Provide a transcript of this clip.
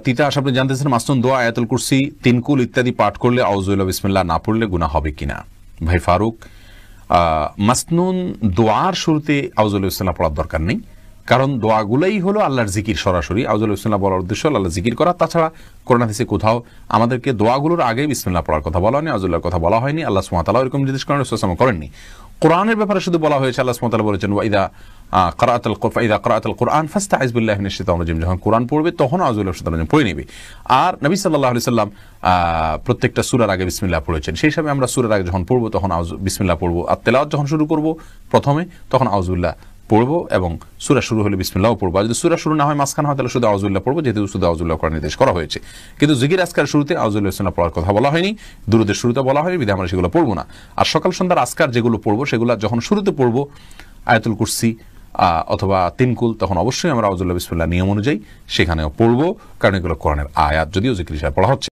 তিতাস আপনি জানতেছেন মাসনুন দোয়া আয়াতুল কুরসি তিনকুল ইত্যাদি পাঠ করলে আউযুবিল্লাহি বিসমিল্লাহ না পড়লে গুনাহ হবে কিনা। ভাই ফারুক, মাসনুন দোয়ার শুরুতে আউযুবিল্লাহি বিসমিল্লাহ পড়ার দরকার নেই, কারণ দোয়াগুলোই হলো আল্লাহর জিকির। সরাসরি আউযুবিল্লাহি বিসমিল্লাহ বলার উদ্দেশ্য আল্লাহর জিকির করা। তাছাড়া কোরআন হাদিসে কোথাও আমাদেরকে দোয়াগুলোর আগে বিসমিল্লাহ পড়ার কথা বলা হয়নি, আউযুবিল্লাহর কথা বলা হয়নি। আল্লাহ সুবহানাহু ওয়া তাআলা এরকম নির্দেশ করেননি। কোরআনের ব্যাপারে শুধু বলা হয়েছে, আল্লাহ সুবহানাহু ওয়া তাআলা বলেছেন ওয়া ইযা ক্রাআতাল কুরআন ফাস্তাইজ বিল্লাহি মিনাশ শাইতানির রাজিম, যখন কোরআন পড়বে তখন আউযুবিল্লাহি মিনাশ শাইতানির রাজিম পড়ে নেবে। আর নবী সাল্লাল্লাহু আলাইহি সাল্লাম প্রত্যেকটা সূরার আগে বিসমিল্লাহ পড়েছেন। সেই হিসাবে আমরা সূরার আগে যখন পড়বো তখন বিসমিল্লাহ পড়বো, আর তেলাওয়াত যখন শুরু করব প্রথমে তখন আউযুবিল্লাহ পড়বো এবং সূরা শুরু হলে বিসমিল্লাহও পড়বো। আর যদি সূরা শুরু না হয় মাঝখানে হয় তাহলে শুধু আউযুবিল্লাহ পড়বো, যেহেতু শুধু আউযুবিল্লাহ করার নির্দেশ করা হয়েছে। কিন্তু জিকির আজকার শুরুতে আউযুবিল্লাহি বিসমিল্লাহ পড়ার কথা বলা হয়নি, দুরূদের শুরুতে বলা হয়নি, বিধায় আমরা সেগুলো পড়বো না। আর সকাল সন্ধ্যার আজকার যেগুলো পড়বো সেগুলো যখন শুরুতে পড়বো আয়াতুল কুরসি অথবা তিনকুল, তখন অবশ্যই আমরা আউযুবিল্লাহি বিসমিল্লাহ নিয়ম অনুযায়ী সেখানেও পড়বো, কারণ এগুলো কোরআনের আয়াত, যদিও জিকির হিসেবে পড়া হচ্ছে।